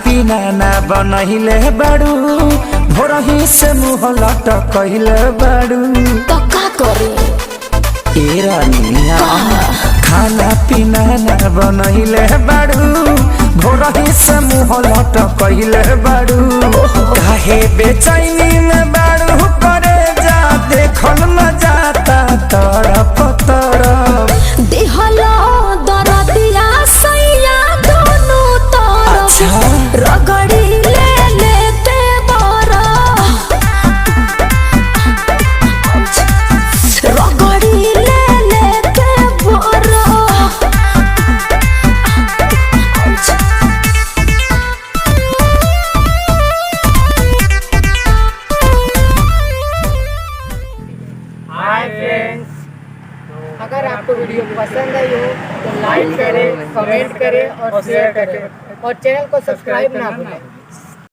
पीना ना बनहिले बाड़ू भोरही से मुँह लटकहिले बाड़ू तो का करे ए रानिया खाना पीना ना बनहिले बाड़ू भोरही से मुँह लटकहिले बाड़ू काहे बेचैनी में बाड़ू करे जा देखल न जाता तरफ तरफ देहला दरदिया सैया दोनों तरफ रगड़ी ले लेते बरा रगड़ी ले लेते बरा हाय फ्रेंड्स, अगर आपको वीडियो पसंद आई हो तो लाइक करें, कमेंट करें और शेयर करें और चैनल को सब्सक्राइब ना भूलें।